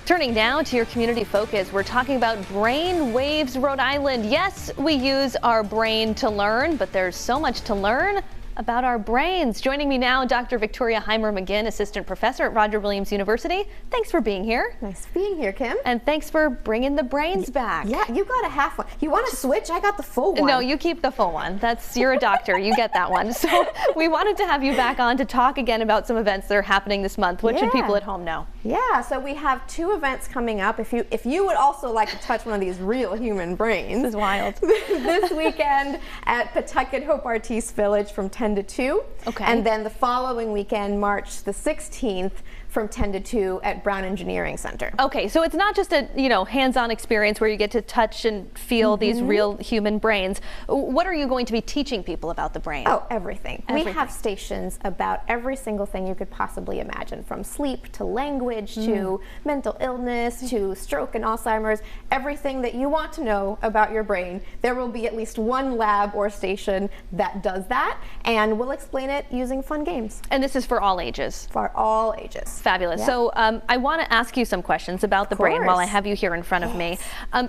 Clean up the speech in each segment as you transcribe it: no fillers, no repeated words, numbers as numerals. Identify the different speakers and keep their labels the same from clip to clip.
Speaker 1: Turning now to your community focus, we're talking about Brain Waves Rhode Island. Yes, we use our brain to learn, but there's so much to learn about our brains. Joining me now, Dr. Victoria Heimer-McGinn, Assistant Professor at Roger Williams University. Thanks for being here.
Speaker 2: Nice being here, Kim.
Speaker 1: And thanks for bringing the brains back.
Speaker 2: Yeah, you got a half one. You want to switch? I got the full one.
Speaker 1: No, you keep the full one. You're a doctor. You get that one. So we wanted to have you back on to talk again about some events that are happening this month. What should people at home know?
Speaker 2: Yeah, so we have 2 events coming up. If you would also like to touch one of these real human brains.
Speaker 1: This is wild.
Speaker 2: This weekend at Pawtucket Hope Artiste Village from 10 to 2.
Speaker 1: Okay.
Speaker 2: And then the following weekend, March the 16th, from 10 to 2 at Brown Engineering Center.
Speaker 1: Okay, so it's not just a hands-on experience where you get to touch and feel these real human brains. What are you going to be teaching people about the brain?
Speaker 2: Oh, everything. We have stations about every single thing you could possibly imagine, from sleep to language to mental illness to stroke and Alzheimer's. Everything that you want to know about your brain, there will be at least one lab or station that does that, and we'll explain it using fun games.
Speaker 1: And this is for all ages?
Speaker 2: For all ages.
Speaker 1: Fabulous. Yeah. So I want to ask you some questions about the brain while I have you here in front of me.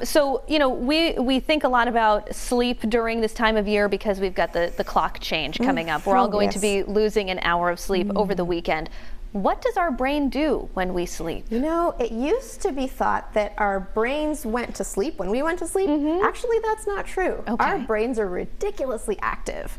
Speaker 1: So, we think a lot about sleep during this time of year because we've got the clock change coming up. We're all going to be losing an hour of sleep over the weekend. What does our brain do when we sleep? It used to be thought that our brains went to sleep when we went to sleep. Actually, that's not true.
Speaker 2: Okay. Our brains are ridiculously active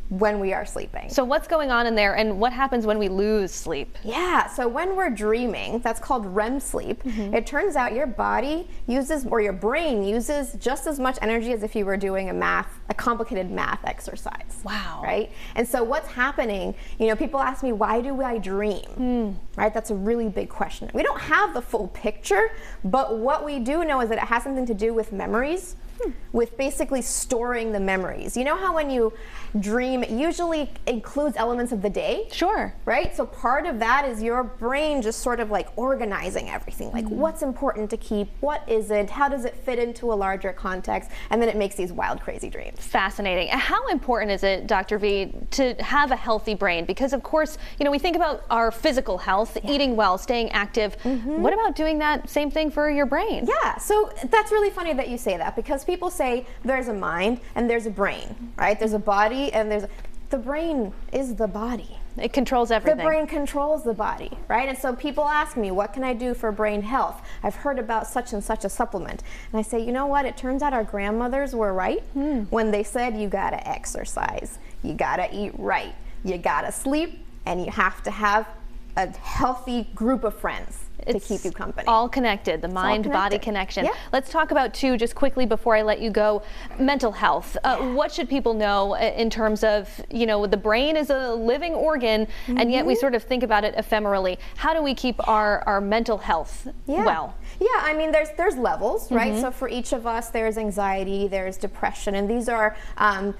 Speaker 2: when we are sleeping.
Speaker 1: So what's going on in there, and what happens when we lose sleep?
Speaker 2: Yeah, so when we're dreaming, that's called REM sleep. It turns out your body uses, or your brain uses, just as much energy as if you were doing a complicated math exercise.
Speaker 1: Wow.
Speaker 2: Right? And so what's happening, people ask me, why do I dream? Right? That's a really big question. We don't have the full picture, but what we do know is that it has something to do with memories. With basically storing the memories. You know how when you dream, it usually includes elements of the day?
Speaker 1: Sure.
Speaker 2: Right? So part of that is your brain just sort of like organizing everything. Like what's important to keep, what isn't, how does it fit into a larger context, and then it makes these wild, crazy dreams.
Speaker 1: Fascinating. How important is it, Dr. V, to have a healthy brain? Because of course, we think about our physical health, eating well, staying active. What about doing that same thing for your brain?
Speaker 2: Yeah, so that's really funny that you say that, because people say there's a mind and there's a brain, right? There's a body and the brain is the body.
Speaker 1: It controls everything.
Speaker 2: The brain controls the body, right? And so people ask me, what can I do for brain health? I've heard about such and such a supplement. And I say, you know what? It turns out our grandmothers were right when they said you gotta exercise, you gotta eat right, you gotta sleep, and you have to have a healthy group of friends to keep you company.
Speaker 1: All connected, the mind-body connection.
Speaker 2: Yeah.
Speaker 1: Let's talk about, too, just quickly before I let you go, mental health. What should people know in terms of, the brain is a living organ, and yet we sort of think about it ephemerally. How do we keep our mental health well?
Speaker 2: Yeah, I mean, there's levels, right? So for each of us, there's anxiety, there's depression, and these are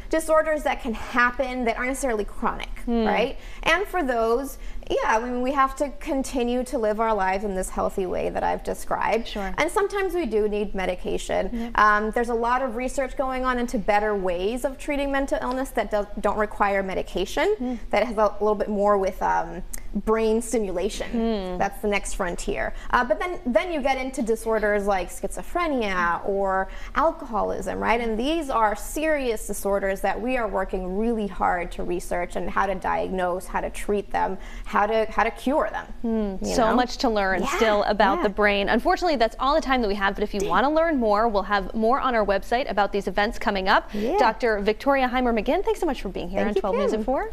Speaker 2: disorders that can happen that aren't necessarily chronic, right? And for those, we have to continue to live our lives in this healthy way that I've described.
Speaker 1: Sure.
Speaker 2: And sometimes we do need medication. There's a lot of research going on into better ways of treating mental illness that don't require medication, that has a little bit more with brain stimulation. That's the next frontier. But then you get into disorders like schizophrenia or alcoholism, right? And these are serious disorders that we are working really hard to research and how to diagnose, how to treat them, how to cure them.
Speaker 1: So much to learn still about the brain. Unfortunately, that's all the time that we have, but if you want to learn more, we'll have more on our website about these events coming up. Dr. Victoria Heimer-McGinn, thanks so much for being here on 12 News at 4.